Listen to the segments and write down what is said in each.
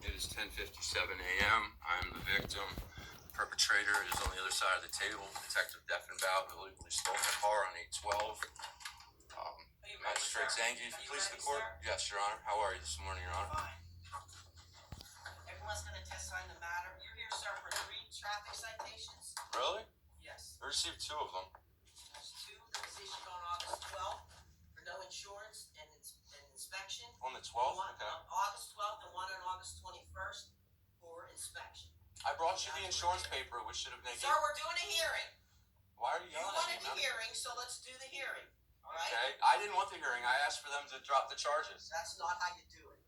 It is 10:57 a.m. I'm the victim. The perpetrator is on the other side of the table. Detective Defenbaugh illegally stole my car on 812. Magistrate Zanghi, if you please the court. Sir? Yes, Your Honor. How are you this morning, Your Honor? Fine. Everyone's going to testify in the matter. You're here, sir, for 3 traffic citations. Really? Yes. I received 2 of them. There's 2 that was issued on August 12th for no insurance and inspection. On the 12th? One Okay. on August 12th and one on August 21st for inspection. I brought you the insurance paper, which should have negated. Sir, we're doing a hearing. Why are you yelling at me? You wanted the hearing, so let's do the hearing. All right? Okay. I didn't want the hearing. I asked for them to drop the charges. That's not how you do it.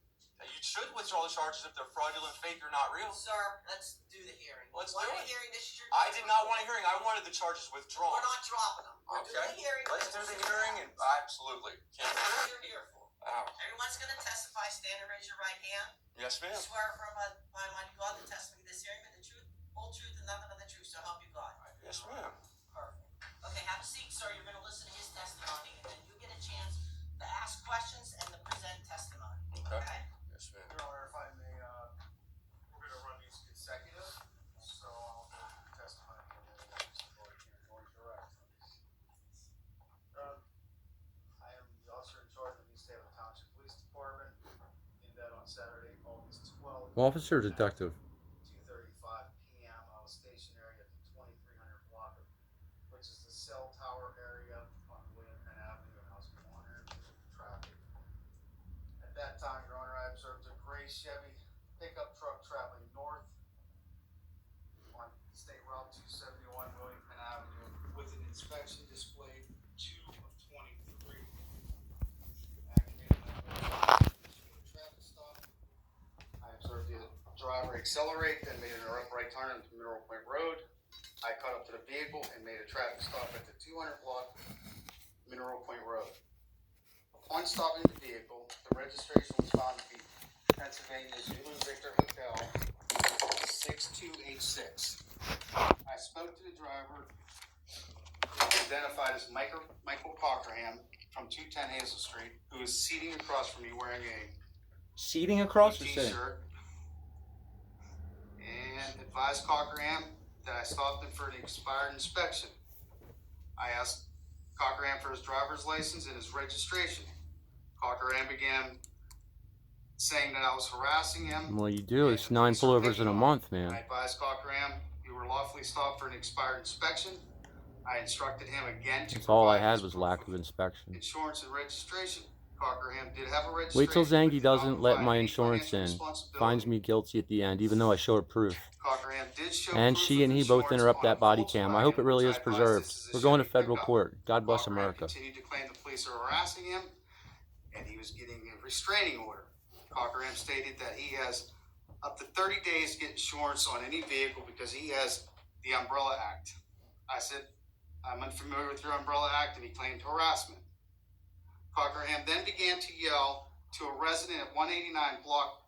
You should withdraw the charges if they're fraudulent, fake, or not real. Sir, let's do the hearing. Let's do it. Hearing. This is your I did not want a hearing. I wanted the charges withdrawn. We're not dropping them. We're doing the hearing. Let's do the hearing. And absolutely. That's what you're here for. Ow. Everyone's going to testify. Stand and raise your right hand. Yes, ma'am. I swear by my God, the testimony of this hearing, and the truth, whole truth, and nothing but the truth. So help you God. Yes, ma'am. Perfect. Okay, have a seat, sir. You're going to listen to his testimony, and then you get a chance to ask questions and to present testimony. Okay? Yes, ma'am. Your Honor, if I may, we're going to run these consecutive, so I'll go to the testimony and then going direct. I am the officer in charge of the East Haven Township Police Department, in that on Saturday, August 12th. Officer or detective? 2:35 p.m. I was stationary at the 2300 block, which is the cell tower area on William Penn Avenue, and I was monitoring traffic. At that time, Your Honor, I observed a gray Chevy pickup truck traveling north on State Route 271, William Penn Avenue, with an inspection display 2 of 23. Activated my traffic stop. I observed the driver accelerate, then made an right turn into Mineral Point Road. I caught up to the vehicle and made a traffic stop at the 200 block Mineral Point Road. Upon stopping the vehicle, the registration was found to be Pennsylvania Zulu Victor Hotel 6286. I spoke to the driver, who was identified as Michael Cockerham from 210 Hazel Street, who was seating across from me wearing a Seating across or sitting? T-shirt, and advised Cockerham that I stopped him for an expired inspection. I asked Cockerham for his driver's license and his registration. Cockerham began saying that I was harassing him. Well, you do. It's 9 pullovers in a month, man. I advised Cockerham you were lawfully stopped for an expired inspection. I instructed him again to That's all I provide had his was proof lack of inspection. insurance and registration. Cockerham did have a registration. Wait till but Zanghi did not doesn't let provide my any insurance financial in. responsibility. Finds me guilty at the end, even though I showed proof. Cockerham did show And proof she of and he both insurance interrupt on a that body cam. I hope it Volkswagen, really which is I advised preserved. this is a We're going to Chevy federal pickup. court. God bless Cockerham America. continued to claim the police are harassing him, and he was getting a restraining order. Cockerham stated that he has up to 30 days to get insurance on any vehicle because he has the Umbrella Act. I said, I'm unfamiliar with your Umbrella Act, and he claimed harassment. Cockerham then began to yell to a resident at 189 block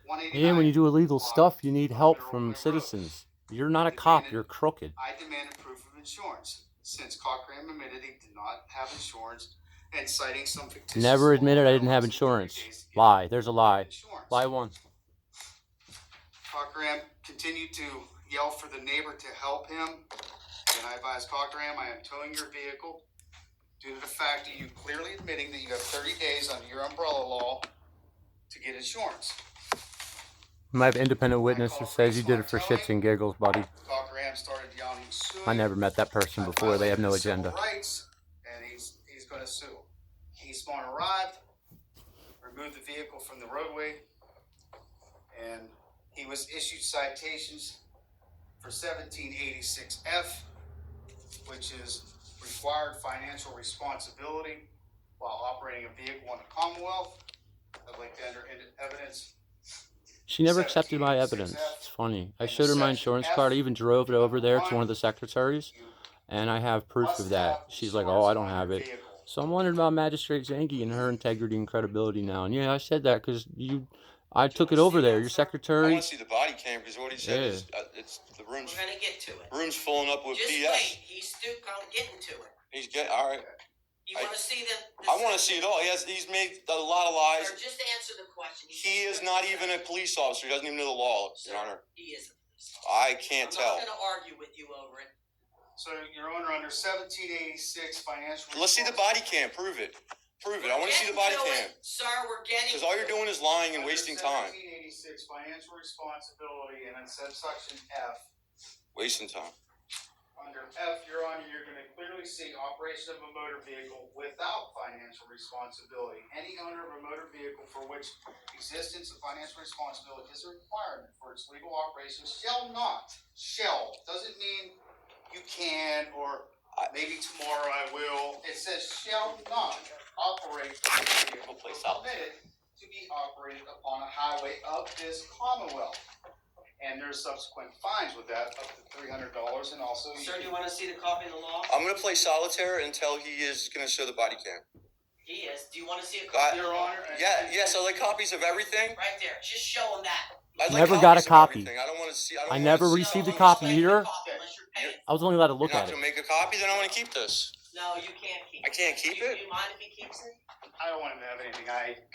189. Yeah, when you do illegal block stuff, you need help Mineral from Point Road. citizens. You're not a cop. You're crooked. I demanded proof of insurance, since Cockerham admitted he did not have insurance, and citing some fictitious... Never admitted I didn't have insurance. Lie. There's a lie. Lie one. Cockerham continued to yell for the neighbor to help him, and I advised Cockerham, I am towing your vehicle due to the fact that you clearly admitting that you have 30 days under your umbrella law to get insurance. You might have an independent witness who says you did it for shits and giggles, buddy. Cockerham started yelling, sue. I never met that person before. They have no agenda. Rights, and he's going to sue. Eastbourne arrived, removed the vehicle from the roadway, and he was issued citations for 1786F, which is required financial responsibility while operating a vehicle in the Commonwealth. I'd like to enter into evidence. She never accepted my evidence. It's funny. I showed her my insurance card. I even drove it over there to one of the secretaries, and I have proof of that. She's like, oh, I don't have it. So I'm wondering about Magistrate Zanghi and her integrity and credibility now. And yeah, I said that because I took it over there. Your secretary. I want to see the body cam because what he said is it's the room's. We're going to get to it. Room's filling up with Just BS. wait. He's still getting to it. He's getting all right. You wanna see the I want to see it all. He's made a lot of lies. Sir, just answer the question. He is not even a police officer. He doesn't even know the law, Sir, Your Honor. he is a police officer. I can't I'm tell. not gonna argue with you over it. So, Your Honor, under 1786 financial. Let's see the body cam. Prove it. Prove it. I want to see the body cam. Sir, we're getting. Because all you're doing is lying and wasting time. 1786 financial responsibility, and then subsection F. Wasting time. Under F, Your Honor, you're going to clearly see operation of a motor vehicle without financial responsibility. Any owner of a motor vehicle for which existence of financial responsibility is a requirement for its legal operation shall, doesn't mean you can or maybe tomorrow I will. It says shall not operate the vehicle permitted to be operated upon a highway of this Commonwealth. And there's subsequent fines with that, up to $300, and also. Sir, do you want to see the copy of the law? I'm going to play solitaire until he is going to show the body cam. He is. Do you want to see a copy of the Your law? Honor. Yes, I like copies of everything. Right there. Just show him that. I'd like Never got a copies of copy. everything. I don't want to see. I never received a copy either. I was only allowed to look You're at not it. going to make a copy? Then I want to keep this. No, you can't keep I can't keep it? Do you mind if he keeps it? I don't want him to have anything.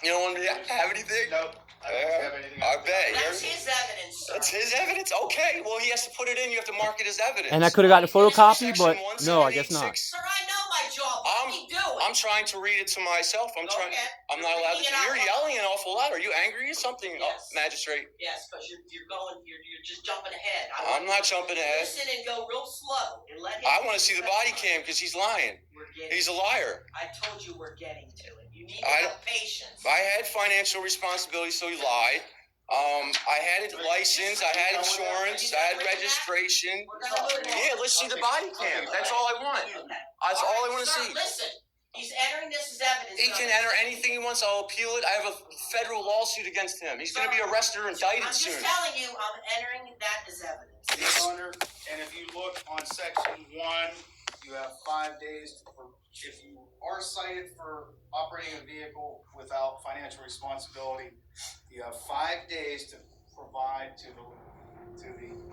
You don't want me to have anything? Nope. I don't have anything. I bet. That's his evidence, sir. That's his evidence? Okay. Well, he has to put it in. You have to mark it as evidence. And I could have gotten a photocopy, but Section no, I guess not. 1786. Sir, I know my job. Let me do it. I'm trying to read it to myself. I'm Go trying. ahead. I'm not allowed to. Read it out You're loud. yelling an awful lot. Are you angry at something, Yes. magistrate? Yes, because you're just jumping ahead. I'm not jumping ahead. Listen and go real slow and let him. I want to see the body cam because he's lying. We're getting. He's a liar. I told you we're getting to it. You need to I have patience. I had financial responsibility, so he lied. I had a license. I had insurance. I had registration. We're gonna move on. Yeah, let's see the body cam. That's all I want. Okay. That's all I right, want to sir, see. Listen, he's entering this as evidence. He can enter anything he wants. I'll appeal it. I have a federal lawsuit against him. He's going to be arrested or indicted I'm just soon. telling you, I'm entering that as evidence. Your Honor, and if you look on section 1, you have 5 days if you are cited for operating a vehicle without financial responsibility, you have 5 days to provide to the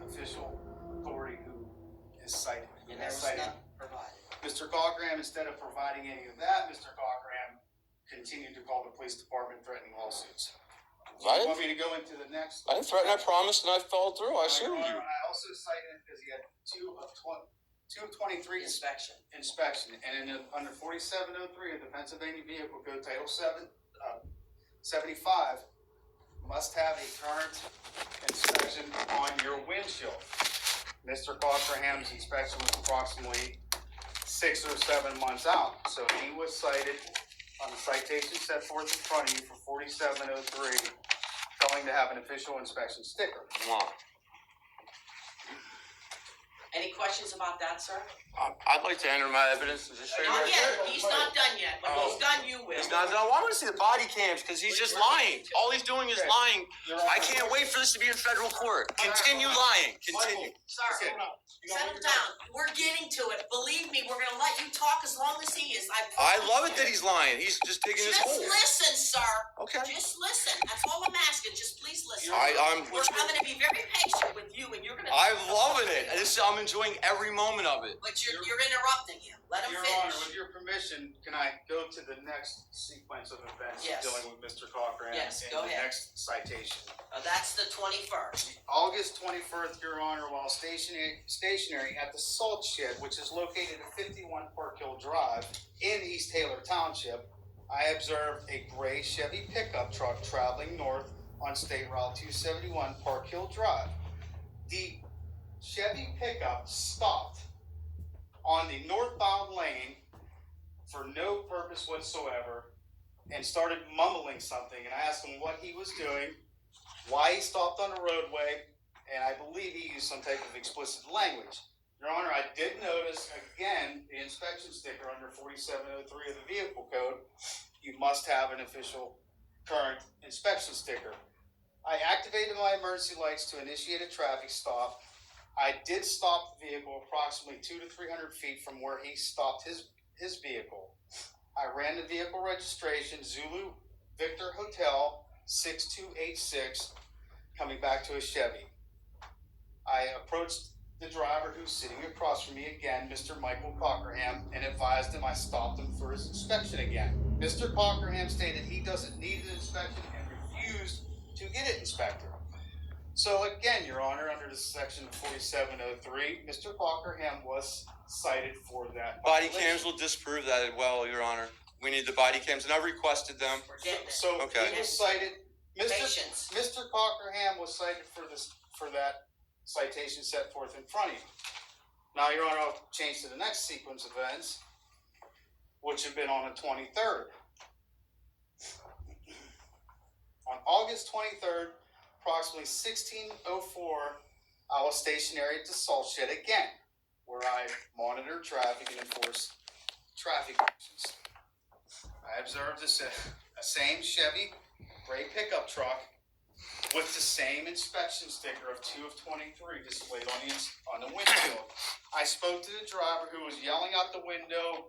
official authority who is cited. And there was Cited. none provided. Mr. Cochran, instead of providing any of that, Mr. Cochran continued to call the police department threatening lawsuits. I You want me to go into the next? didn't threaten. I promised, and I followed through. I Your assumed you. Honor, I also cited him because he had 223 Inspection. inspection, and under 4703 of the Pennsylvania Vehicle Code Title 75, must have a current inspection on your windshield. Mr. Cochran's inspection was approximately 6 or 7 months out, so he was cited on the citation set forth in front of you for 4703, failing to have an official inspection sticker. Come on. Any questions about that, sir? I'd like to enter my evidence and just show you Not right yet. there. He's not done yet. When he's done, you will. He's not done. Well, I want to see the body cams because he's just lying. All he's doing is lying. I can't wait for this to be in federal court. Continue lying. Continue. Sir, settle down. We're getting to it. Believe me, we're gonna let you talk as long as he is. I love it that he's lying. He's just digging his Just hole. listen, sir. Okay. Just listen. That's all I'm asking. Just please listen. I'm We're gonna be very patient with you, and you're gonna. I'm loving it. I'm enjoying every moment of it. But you're interrupting him. Let him Your finish. Honor, with your permission, can I go to the next sequence of events Yes. dealing with Mr. Cochran Yes, and go the ahead. next citation? That's the 21st. August 21st, Your Honor, while stationary at the salt shed, which is located at 51 Park Hill Drive in East Taylor Township, I observed a gray Chevy pickup truck traveling north on State Route 271 Park Hill Drive. The Chevy pickup stopped on the northbound lane for no purpose whatsoever and started mumbling something, and I asked him what he was doing, why he stopped on the roadway, and I believe he used some type of explicit language. Your Honor, I did notice, again, the inspection sticker under 4703 of the Vehicle Code, you must have an official current inspection sticker. I activated my emergency lights to initiate a traffic stop. I did stop the vehicle approximately 200 to 300 feet from where he stopped his vehicle. I ran the vehicle registration, Zulu Victor Hotel 6286, coming back to a Chevy. I approached the driver who's sitting across from me again, Mr. Michael Cockerham, and advised him I stopped him for his inspection again. Mr. Cockerham stated he doesn't need an inspection and refused to get it inspected. So again, Your Honor, under the section 4703, Mr. Cockerham was cited for that. Body cams will disprove that as well, Your Honor. We need the body cams, and I've requested them. We're getting it. So Okay. he was cited. Patience. Mr. Cockerham was cited for that citation set forth in front of you. Now, Your Honor, I'll change to the next sequence of events, which have been on the 23rd. On August 23rd, approximately 16:04, I was stationary at the salt shed again, where I monitor traffic and enforce traffic actions. I observed a same Chevy gray pickup truck with the same inspection sticker of 2 of 23 displayed on the windshield. I spoke to the driver who was yelling out the window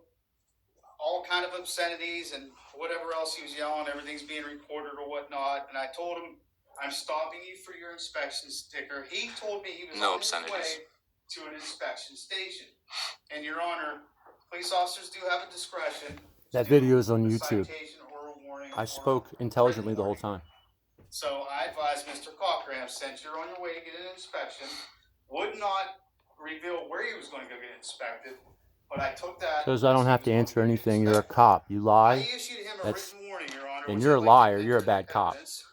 all kind of obscenities and whatever else he was yelling. Everything's being recorded or whatnot. And I told him, I'm stopping you for your inspection sticker. He told me he was No on his obscenities. way to an inspection station. And Your Honor, police officers do have a discretion. That to video is on do a YouTube. citation or a warning I or spoke a intelligently the whole written warning. time. So I advised Mr. Cockerham, since you're on your way to get an inspection, would not reveal where he was going to go get inspected, but I took that. Because I don't have to answer anything. You're a inspected. cop. You I lie. issued him a That's- written warning, Your Honor. and which you're I'd a like to liar. admit You're a to bad cop. evidence,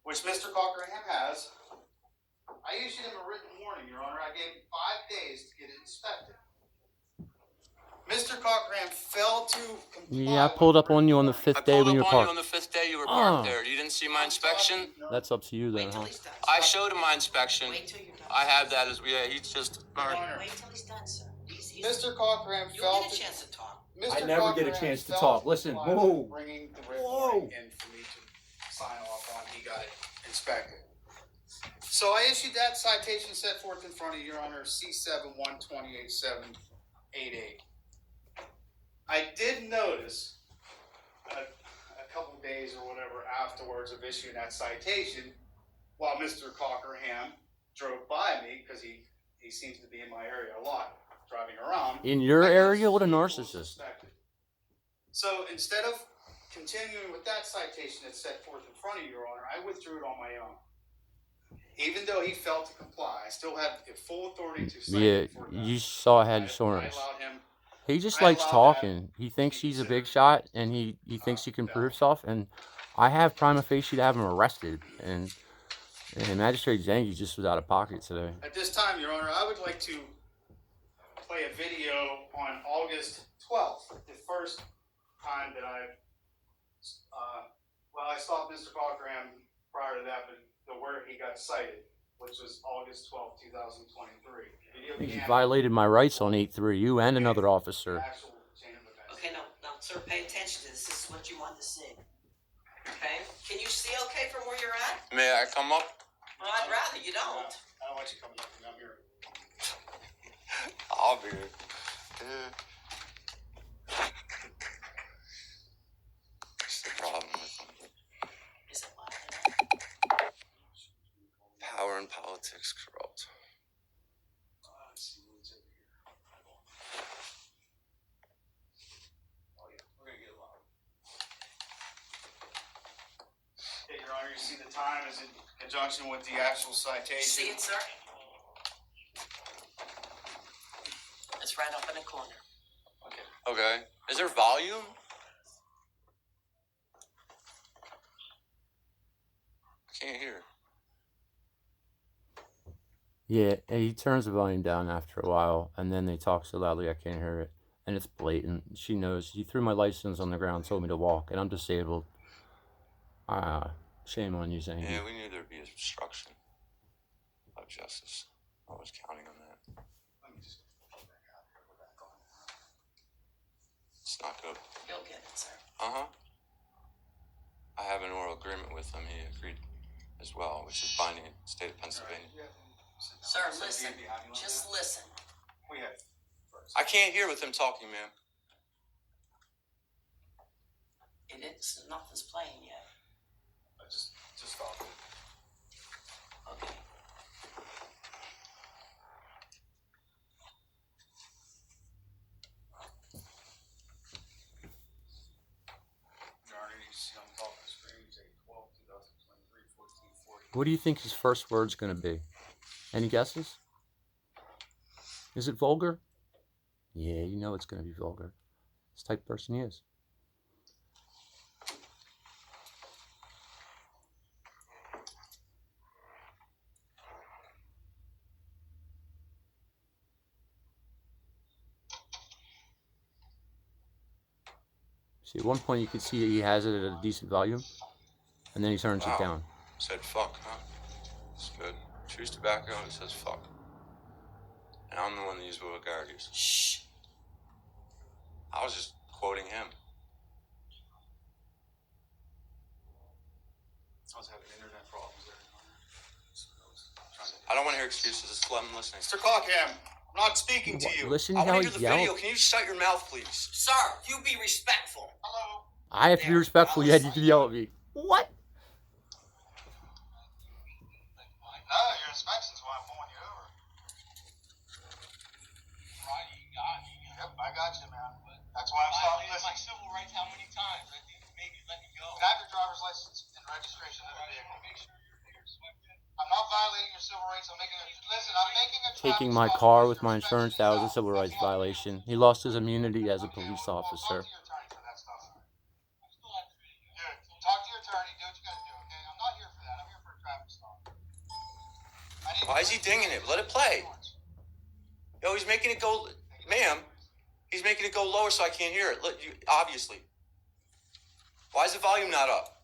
which Mr. Cockerham has. I issued him a written warning, Your Honor. I gave him 5 days to get it inspected. Mr. Cockerham failed to comply. Yeah, I pulled up on you on the I 5th day pulled when you up were on you parked. on the 5th day you were parked Oh. there. You didn't see my inspection? That's up to you Wait then, till huh? he's done. I showed him my inspection. Wait till you're done. I have that as he's just. Your Honor, Wait till he's done, sir. He's Mr. Cockerham You'll failed get a to. chance to talk. Mr. I never get a Cockerham chance to failed talk. to Listen, comply whoa. with bringing the written Whoa. warning in for me to sign off on. He got it inspected. So I issued that citation set forth in front of Your Honor, C7128788. I did notice a couple days or whatever afterwards of issuing that citation, while Mr. Cockerham drove by me, because he seems to be in my area a lot, driving around. In your I area? noticed What a he was narcissist. suspected. So instead of continuing with that citation that's set forth in front of you, Your Honor, I withdrew it on my own. Even though he failed to comply, I still have the full authority to cite Yeah, him for that. you saw I had I insurance. allowed him. He just I likes allowed talking. He thinks be he's a big considered, shot, and he thinks he can no. prove stuff. And I have prima facie to have him arrested. And Magistrate Zanghi just was out of pocket today. At this time, Your Honor, I would like to play a video on August 12th, the first time that I stopped Mr. Cockerham prior to that, but where he got cited, which was August 12th, 2023. Video He began violated my rights on 8-3, you and another the officer. actual chain of events. Okay, now, sir, pay attention to this. This is what you want to see. Okay? Can you see okay from where you're at? May I come up? Well, I'd rather you don't. I don't want you coming up to me. I'm here. I'll be here. What's the problem with them? Is it what? Power and politics corrupt. Okay, Your Honor, you see the time is in conjunction with the actual citation. See it, sir? It's right up in the corner. Okay. Is there volume? I can't hear. Yeah, and he turns the volume down after a while, and then they talk so loudly I can't hear it. And it's blatant. She knows. He threw my license on the ground, told me to walk, and I'm disabled. Shame on you, Zanghi. Yeah, we knew there'd be obstruction of justice. I was counting on that. Let me just pull back out here. Go back on. It's not good. You'll get it, sir. Uh-huh. I have an oral agreement with him. He agreed as well, which is binding in the state of Pennsylvania. Sir, listen. Just listen. We have first. I can't hear with him talking, ma'am. Nothing's playing yet. Just stop. Okay. What do you think his first word's gonna be? Any guesses? Is it vulgar? Yeah, you know it's gonna be vulgar. This type of person he is. See, at one point you can see he has it at a decent volume, and then he turns it down. Said fuck, huh? It's good. Chews tobacco and it says fuck. And I'm the one that used vulgarities. Shh. I was just quoting him. I was having internet problems there. I don't want to hear excuses. Just let him listen. Mr. Cockham, I'm not speaking to you. Listen I how want he to hear the video. yells. Can you shut your mouth, please? Sir, you be respectful. Hello. I have to be respectful, yet you can yell at me. What? No, your inspection's why I'm pulling you over. Right, you got me. Yep, I got you, man. That's why I'm stopping. Listen, my civil rights how many times? I think maybe let me go. Can I have your driver's license and registration of the vehicle? Make sure you're sweating. I'm not violating your civil rights. I'm making a Taking my car with my insurance, that was a civil rights violation. He lost his immunity as a police officer. Talk to your attorney for that stuff. Good. Talk to your attorney. Do what you gotta do, okay? I'm not here for that. I'm here for a traffic stop. Why is he dinging it? Let it play. Yo, he's making it go, ma'am. He's making it go lower so I can't hear it. Look, obviously. Why is the volume not up?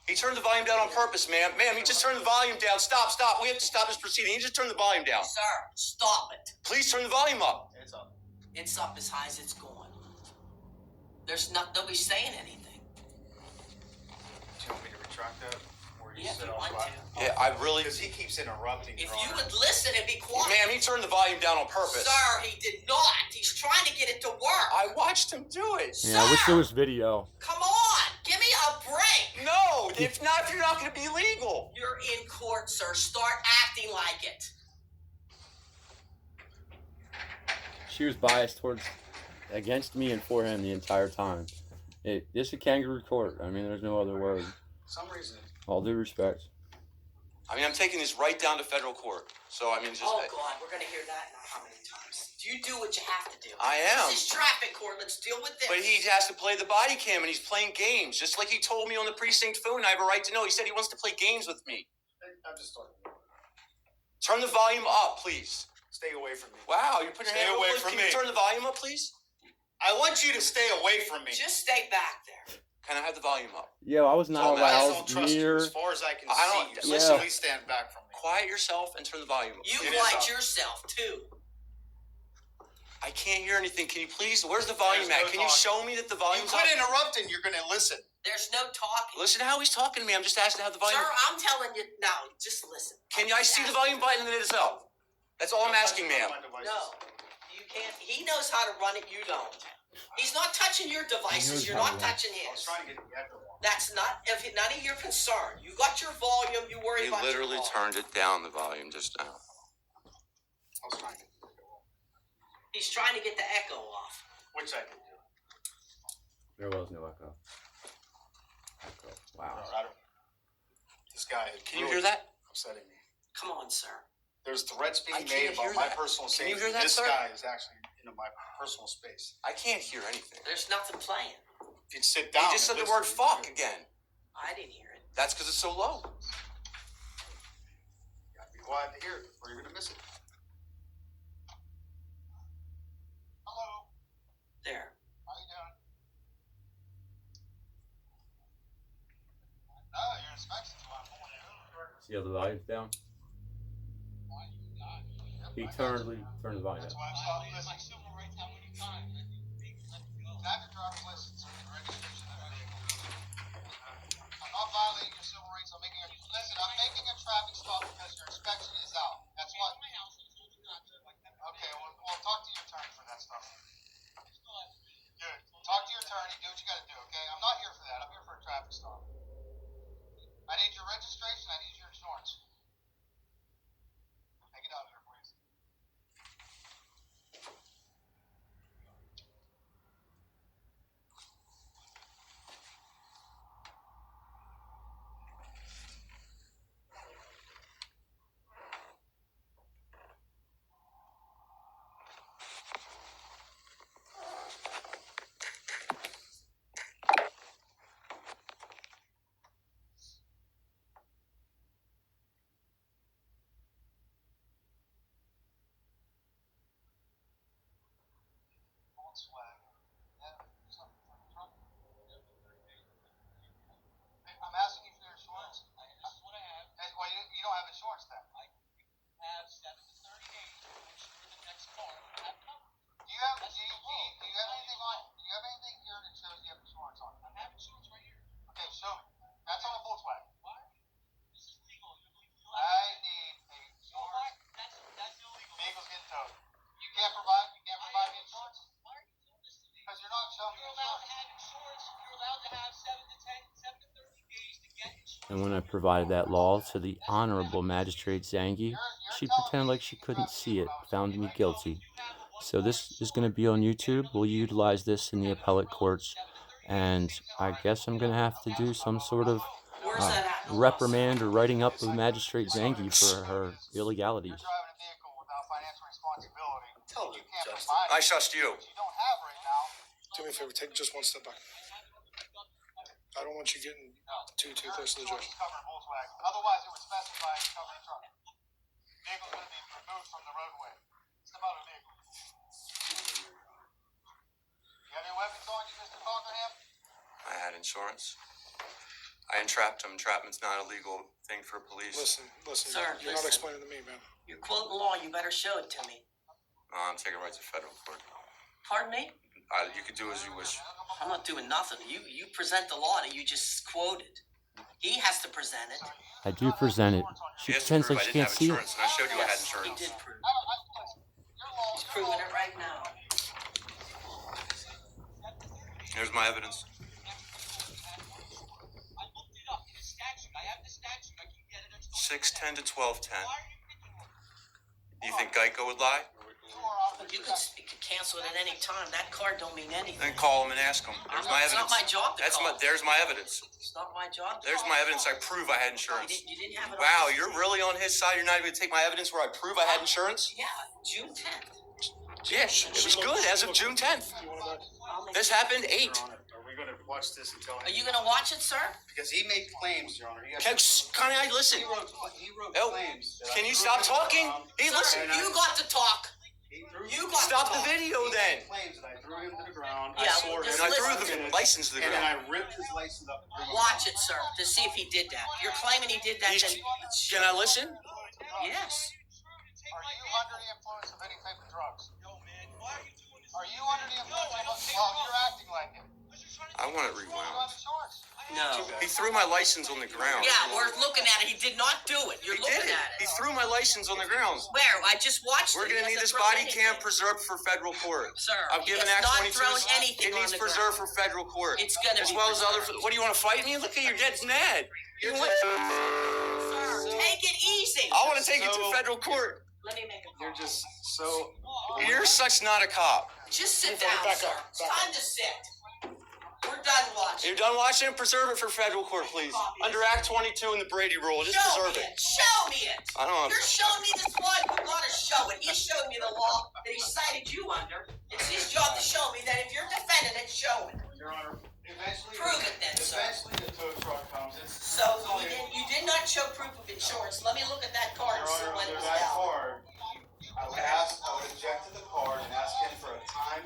He turned the volume down on purpose, ma'am. Ma'am, he just turned the volume down. Stop. We have to stop this proceeding. He just turned the volume down. Sir, stop it. Please turn the volume up. It's up. It's up as high as it's going. Nobody's saying anything. Do you want me to retract that? Or Yeah, if you want to. Yeah, I really... Because he keeps interrupting. If you would listen and be quiet. Ma'am, he turned the volume down on purpose. Sir, he did not. He's trying to get it to work. I watched him do it. Yeah, I wish there was video. Come on, give me a break. No, if you're not going to be legal. You're in court, sir. Start acting like it. She was biased against me and for him the entire time. This is a kangaroo court. I mean, there's no other word. For some reason. All due respect. I mean, I'm taking this right down to federal court. So, I mean, just... Oh, God, we're going to hear that now how many times? You do what you have to do. I am. This is traffic court. Let's deal with this. But he has to play the body cam, and he's playing games. Just like he told me on the precinct phone, I have a right to know. He said he wants to play games with me. I'm just talking. Turn the volume up, please. Stay away from me. Wow, you're putting your Stay hand away over. from Can you me. turn the volume up, please? I want you to stay away from me. Just stay back there. Can I have the volume up? Yo, I was not all that. I allowed don't trust you near. as far as I can I see don't- you. listen. Please stand back from me. Quiet yourself and turn the volume up. You It is lied up. yourself, too. I can't hear anything. Can you please? Where's the volume There's at? no Can you talking. show me that the You volume's quit up? interrupting. You're going to listen. There's no talking. Listen to how he's talking to me. I'm just asking to have the volume. Sir, I'm telling you now. Just listen. Can I see the volume button and it is up? That's all I'm asking, ma'am. No, you can't. He knows how to run it. You don't. He's not touching your devices. You're not touching I was his. trying to get the echo on. That's not none of your concern. You got your volume. You worry He about literally your volume. turned it down, the volume, just now. I was trying to get the echo on. He's trying to get the echo off. Which I can do. There was no echo. Wow. I don't. This guy is Can you really hear that? upsetting me. Come on, sir. There's threats being I can't made about hear my that. personal Can you safety. hear that, This sir? guy is actually into my personal space. I can't hear anything. There's nothing playing. If you'd sit He down. just said and the word listen, fuck again. I didn't hear it. That's because it's so low. You gotta be quiet to hear it, or you're gonna miss it. Hello. There. How you doing? Your inspection's why I'm pulling you over. See how the volume's down? He turned the volume That's up. why I'm stopping. Listen. Civil rights how many times? Can I have your driver's license and registration of the vehicle? I'm not violating your civil rights. I'm making a traffic stop because your inspection is out. That's what. Okay, well, talk to your attorney for that stuff. Good. Talk to your attorney. Do what you gotta do, okay? I'm not here for that. I'm here for a traffic stop. I need your registration. I need your insurance. Take it out of there, please. Volkswagen. I need a insurance. Vehicle's getting towed. You can't provide me insurance? Because you're not showing me insurance. You're allowed to have 7 to 30 days to get insurance. And when I provided that law to the Honorable Magistrate Zanghi, she pretended like she couldn't see it, found me guilty. So this is going to be on YouTube. We'll utilize this in the appellate courts. And I guess I'm going to have to do some sort of Where's that at? reprimand or writing up of Magistrate Zanghi for her illegalities. You're driving a vehicle without financial responsibility. Tell You him, can't Justin. provide I trust you. what you don't have right now. Do me a favor, take just one step back. I don't want you getting too close to the judge. Covered Volkswagen. Otherwise, it would specify covered truck. Vehicle's going to be removed from the roadway. It's the motor vehicle. You have any weapons on you, Mr. Cockerham? I had insurance. I entrapped him. Entrapment's not a legal thing for police. Listen, Sir, you're not listen. explaining to me, man. You're quoting law, you better show it to me. I'm taking right to federal court. Pardon me? You can do as you wish. I'm not doing nothing. You present the law that you just quoted. He has to present it. I do present it. She He has to pretends prove like I she didn't can't have see it. insurance, and I showed you I had Yes, he insurance. did prove it. He's proving it right now. Here's my evidence. I looked it up in the statute. I have the statute. I can get it. It's 610 to 1210. Why are you picking one? You think Geico would lie? You can cancel it at any time. That card don't mean anything. Then call him and ask him. There's my It's not evidence. my job to call. There's my evidence. It's not my job. There's my evidence. I prove I had insurance. You didn't have it. Wow, you're really on his side. You're not even gonna take my evidence where I prove I had insurance? Yeah, June 10th. Yes, it was good as of June 10th. You want to back? This happened 8. Your Honor, are we going to watch this and tell him? Are you gonna watch it, sir? Because he made claims, Your Honor. Can I listen? He wrote Oh, claims. that can I you threw stop him talking? to the ground. Hey, listen. Sir, you got to talk. He threw- You got Stop to the talk. video He then. made claims that I threw him to the ground. Yeah, I swore just him. And I listen. threw the license to the And then I ground. ripped his license up. and threw him Watch it, sir, to see if he did that. You're claiming he did that, then Can I listen? yes. Are you under the influence of any type of drugs? No, man. Why are you doing this? Are you under the influence I of don't take well, drugs. you're acting like it. I want it You rewound. have insurance. No. He threw my license on the ground. Yeah, we're looking at it. He did not do it. You're He looking did it. at He it. threw my license on the ground. Where? I just watched We're it. gonna He need this hasn't thrown body cam anything. preserved for federal court. Sir, I'm he giving has Act not 22. thrown anything It on needs the preserved ground. for federal court. It's gonna As be well as other. preserved. What do you want to fight me? Look at your dad's mad. You want? Sir, take it easy. I want to take it to So- federal court. Let me make a call. You're just so. You're such not a cop. Just sit Move down, back sir. up, It's back time to sit. We're done watching. You're done watching it? Preserve it for federal court, please. Under Act 22 in the Brady Rule. Just Show preserve me it. it. Show me it. I don't know. You're showing me this law. You gotta show it. He showed me the law that he cited you under. It's his job to show me that if you're defending it, show it. Your Honor, eventually. Prove it then, sir. Eventually, the tow truck comes. It's So you did not show proof of insurance. Let me look at that card Your and see Honor, when it under was that valid. card, I would object to the card and ask him for a time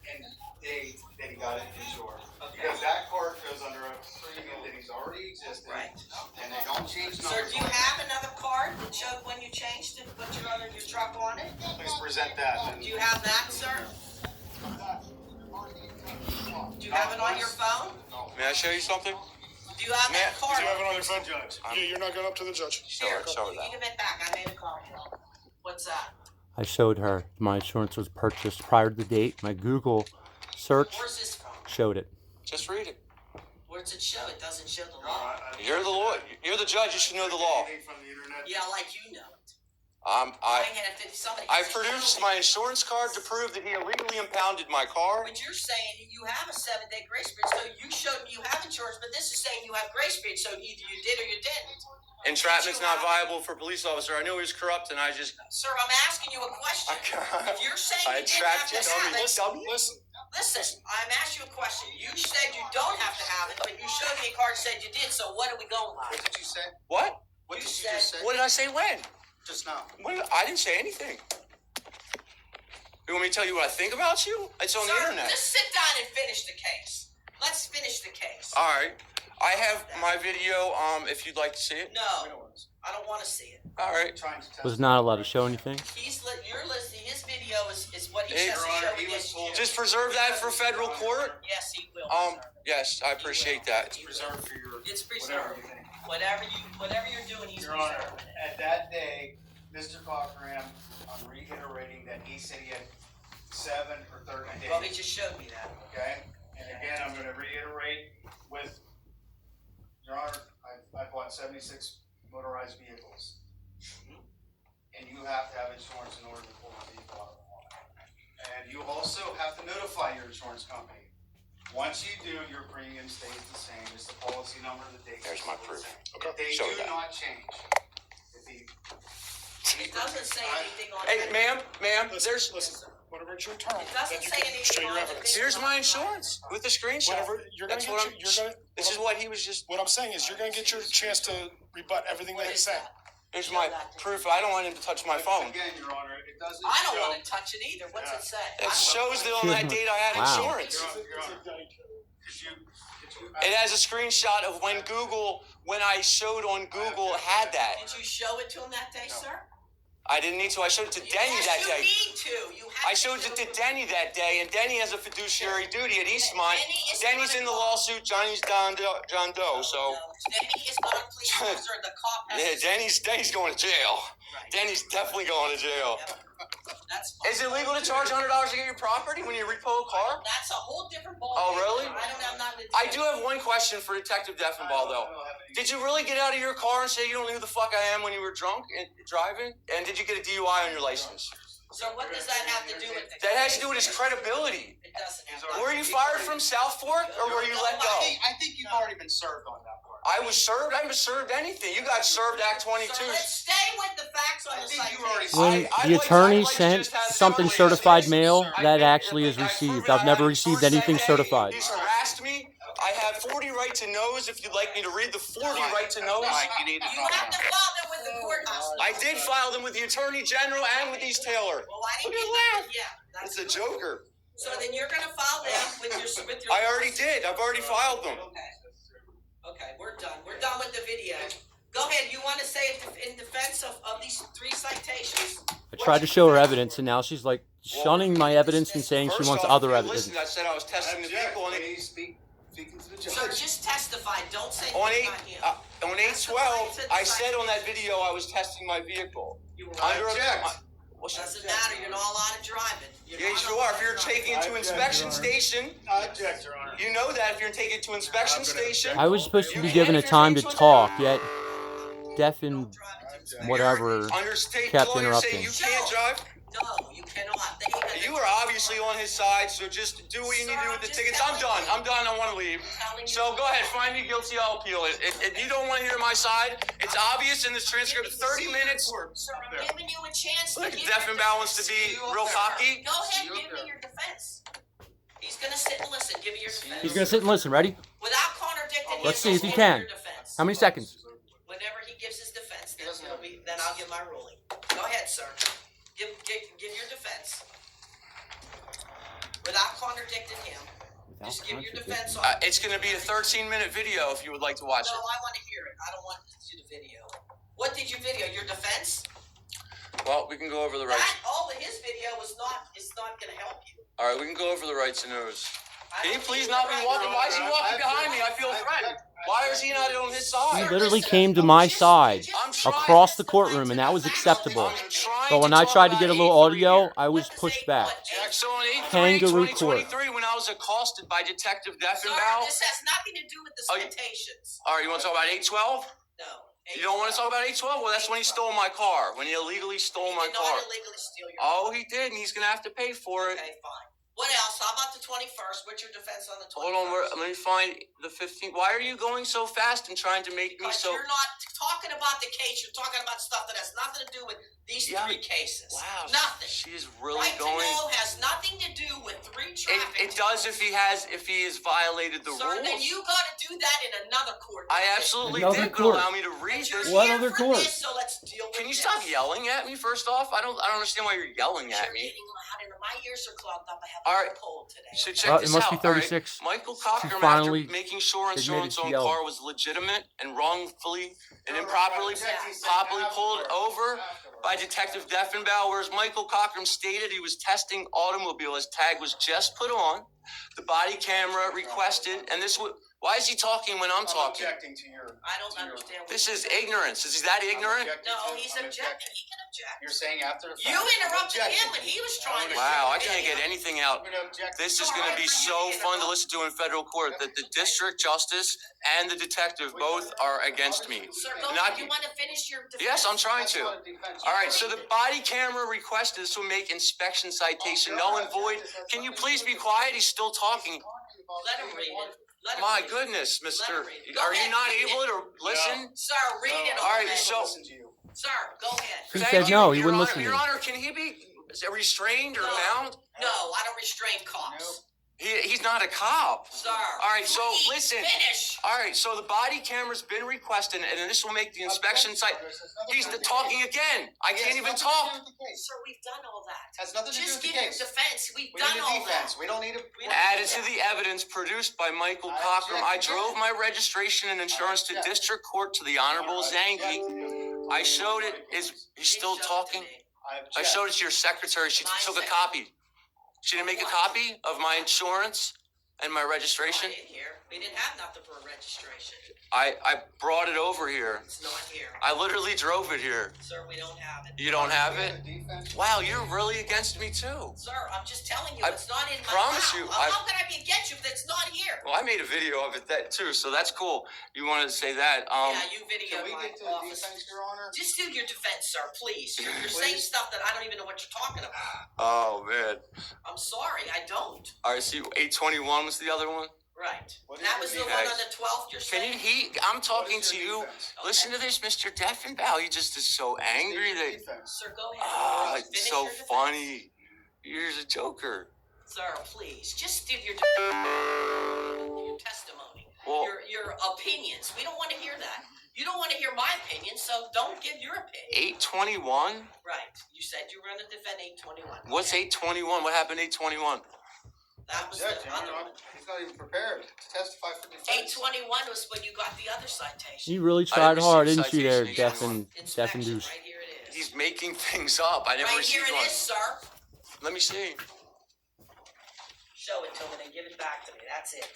and date that he got it insured. Because that card goes under a premium that he's already existing. Right. And they don't change Sir, numbers. do you have another card that showed when you changed it, put your truck on it? Please present that. Do you have that, sir? Do you have it on your phone? May I show you something? Do you have that Matt, card? You have it on your phone, Judge. Yeah, you're not going up to the judge. Show Here, it. Show her you that. give it back. I made a call. What's that? I showed her my insurance was purchased prior to the date. My Google search Where's this from? showed it. Just read it. Where does it show? It doesn't show the law. You're the law. You're the judge. You should know the law. From the internet. Yeah, like you know it. I Dang it, if somebody I has to produced show my me. insurance card to prove that he illegally impounded my car. But you're saying you have a 7-day grace period, so you showed me you have insurance, but this is saying you have grace period, so either you did or you didn't. Entrapment's not viable for a police officer. I knew he was corrupt, and I just. Sir, I'm asking you a question. If you're saying I you didn't have entrapped to you, have it, dummy. Listen, listen, I'm asking you a question. You said you don't have to have it, but you showed me a card that said you did, so what are we going by? What did you say? What? What You did you said- just say? What did I say when? Just now. I didn't say anything. You want me to tell you what I think about you? It's on Sir, the internet. just sit down and finish the case. Let's finish the case. All right. I have my video. If you'd like to see it. No, I don't want to see it. All right. Trying to test. Was not allowed to show anything. You're listening. His video is what he Hey, says Your to Honor, show he was against you. told- Just preserve that for federal court. Yes, he will. Yes, I appreciate that. Preserved for your. It's Whatever preserved. you think. whatever you're doing, he's Your Honor, reserving it. at that day, Mr. Cochran, I'm reiterating that he said he had 7 or 30 days. Well, he just showed me that. Okay, and again, I'm gonna reiterate with, Your Honor, I bought 76 motorized vehicles. And you have to have insurance in order to pull a vehicle out of the lot. And you also have to notify your insurance company. Once you do, your premium stays the same, it's the policy number, the date. There's my proof. If they Show do that. not change, if the, It doesn't say anything on Hey, it. ma'am, there's. Listen, whenever it's your turn, It doesn't then you say can anything show your on it. evidence. Here's my insurance with the screenshot. Whenever you're gonna That's get what your, This is what he was just. what I'm saying is you're gonna get your chance to rebut everything What that he's is saying. that? Here's my proof. I don't want him to touch my phone. again, Your Honor, it doesn't I don't show. want to touch it either. What's it say? It shows that on that date I had Wow. insurance. Your Honor, could you, It has a screenshot of when I showed on Google had that. Did you show it to him that day, sir? I didn't need to. I showed it to Denny that day. Yes, you need to. You have I showed it to Denny that day, and Denny has a fiduciary duty at Eastmont. Denny's in the lawsuit. Johnny's John Doe. So No, Denny is not a police officer. The cop has yeah, to. Denny's going to jail. Right. Denny's definitely going to jail. Yep. That's fine. Is it legal to charge $100 to get your property when you repo a car? That's a whole different ball. Oh, really? I don't have nothing to I do have one question for Detective Deffenbaugh, though. Did you really get out of your car and say you don't know who the fuck I am when you were drunk and driving? And did you get a DUI on your license? So what does that have to do with it? That has to do with his credibility. It doesn't have. Were you fired from South Fork or were you let go? I think you've already been served on that part. I was served. I haven't served anything. You got served Act 22. So let's stay with the facts on I the think site. you already When I'd the like to attorney just sent have something somebody certified say, mail, "Sir, that I've actually is proven received. I I've have never insurance received anything that day. certified. He's harassed me. I have 40 right to knows. If you'd like me to read the 40 right to knows. You need to You have to file them with the courthouse. I did file them with the Attorney General and with East Taylor. Well, I didn't Look get at that. Yeah. It's That's a good. joker. So then you're gonna file them with your. I already did. I've already filed them. Okay. Okay, we're done. We're done with the video. Go ahead. You want to say it in defense of these 3 citations? I tried to show her evidence, and now she's like shunning my evidence and saying she First wants off, other if you evidence. listened, I said I was testing the people, and Please speak to the So judge. just testify. Don't say on anything about him. on 8/12, I said on that video I was testing my vehicle. You were I Under a- object. What's that? Doesn't matter. You're not allowed to drive it. Yeah, you are. If you're taking it to inspection station, I object, Your Honor. you know that if you're taking it to inspection station. I was supposed to You be can given a if you're time to taking talk, yet Deaf Don't and drive it to inspection. whatever Under state kept law, you're saying interrupting. you can't drive. No, you cannot. They have You are obviously on his side, so just do what you need to do with the tickets. I'm done. I'm done. I want to leave. So go ahead, find me guilty. I'll appeal it. If you don't want to hear my side, it's obvious in this transcript. 30 minutes. Sir, I'm giving you a chance to Look, give Deaf your and Balance to defense. be real cocky. Go ahead, give me your defense. He's gonna sit and listen. Give me your defense. he's gonna sit and listen. Ready? Without contradicting. Let's him, see if he give can. me your defense. How many seconds? Whenever he gives his defense, then I'll give my ruling. Go ahead, sir. Give your defense. Without contradicting him. Just give your defense on. It's going to be a 13-minute video if you would like to watch No, it. I want to hear it. I don't want to see the video. What did you video? Your defense? Well, we can go over the rights. That all of his video is not going to help you. All right, we can go over the rights and knows. I Can you don't please think not you're be right. walking? Why is he walking behind me? I feel threatened. Why is he not on his He side? literally came to my side I'm trying. across the courtroom, and that was acceptable. I'm trying But when to I talk tried to about get a little 8-3 audio, here. I was pushed back. So on 8/3, Kangaroo court. 2023, when I was accosted by Detective Sir, Deffenbaugh. this has nothing to do with the Oh, you- citations. All right, you want to talk about 8/12? No. You don't want to talk about 8/12? Well, that's when he stole my car. When he illegally stole my He did car. not illegally steal your Oh, he did, and he's going to have to pay for it. Okay, fine. What else? How about the 21st? What's your defense on the 21st? Hold on, let me find the 15th. Why are you going so fast and trying to make me Because so... you're not talking about the case. You're talking about stuff that has nothing to do with these Yeah, 3 cases. Wow. Nothing. She is really Right to going... know has nothing to do with 3 traffic. It does if he has violated the Sir, rules. then you got to do that in another court. I absolutely Another did, court. but allow me to read But you're this. What here other for court? this, so let's deal with Can you this. stop yelling at me first off? I don't understand why you're yelling at You're me. getting loud, and my ears are clogged up. I have All a right. cold today. So check It this must out. be all right? 36. Michael Cochran, finally after making sure insurance admitted on she yelled. car was legitimate and wrongfully and improperly properly pulled over by Detective Deffenbaugh, whereas Michael Cochran stated he was testing automobile. His tag was just put on. The body camera requested, and this Why is he talking when I'm talking? Objecting to your. I don't to your- understand what This you're is saying. ignorance. Is he that ignorant? No, he's objecting. He can object. You're saying after the fact. You interrupted Objecting. him when he was trying to. Wow, I shoot can't the get video. anything out. I'm gonna object. This is going to be so fun to listen to in federal court that the district justice and the detective both are against me. Sir, go Not- ahead. You want to finish your defense? Yes, I'm trying That's to. not a defense. All right, so the body camera request is to make inspection citation null and void. Can you please be quiet? He's still talking. Let him read it. Let him My read it. goodness, Let Mister. him read it. Go Are you ahead, not read able it. to listen? Sir, read it. All right, okay? so- Listen to you. Sir, go ahead. He Thank said you, no, he Your wouldn't Honor. listen to Your me. Honor, can he be restrained or bound? No, I don't restrain cops. Nope. He's not a cop. Sir. All right, so please listen. Finish. All right, so the body camera's been requested, and this will make the inspection site. He's talking again. I can't even talk. Sir, we've done all that. Has nothing to do Just with the give your case. defense. We've We done need a all defense. that. We don't need a. We don't Added need to that. the evidence produced by Michael I Cochran, I object drove again. my registration and insurance to object. district court to the Honorable Zanghi. I showed it. He's still He showed it to talking. me. I showed it to your secretary. She took a copy. She didn't make a copy of my insurance and my I registration. didn't hear. We didn't have nothing for a registration. I brought it over here. It's not here. I literally drove it here. Sir, we don't have it. You don't have We it? have a defense. Wow, you're really against me too. Sir, I'm just telling you, I it's not in my promise file. you, How can I be against you if it's not here? Well, I made a video of it that too, so that's cool. You wanted to say that? Yeah, you Can video we my get to the office. defense, Your Honor? Just do your defense, sir, please. You're saying Please. stuff that I don't even know what you're talking about. Oh man. I'm sorry, I don't. All right, see, 821 was the other one. Right. What is That your was the defense? one on the 12th you're Can saying? I'm talking What is to your you. defense? Listen to this, Mr. Deffenbaugh. He just is so angry that. Defense. Sir, go ahead. Ah, Finish it's so your defense. funny. You're a joker. Sir, please, just give your testimony. Well- Your opinions. We don't want to hear that. You don't want to hear my opinion, so don't give your opinion. 821? Right. You said you were going to defend 821. What's Okay. 821? What happened 821? That was Object, the Your other Honor. one. He's not even prepared to testify for defense. 821 was when you got the other citation. You really tried hard, received didn't you there, citation deaf either. and Inspection, douche? right here it is. He's making things up. I never Right here received it one. is, sir. Let me see. Show it to me and give it back to me. That's it.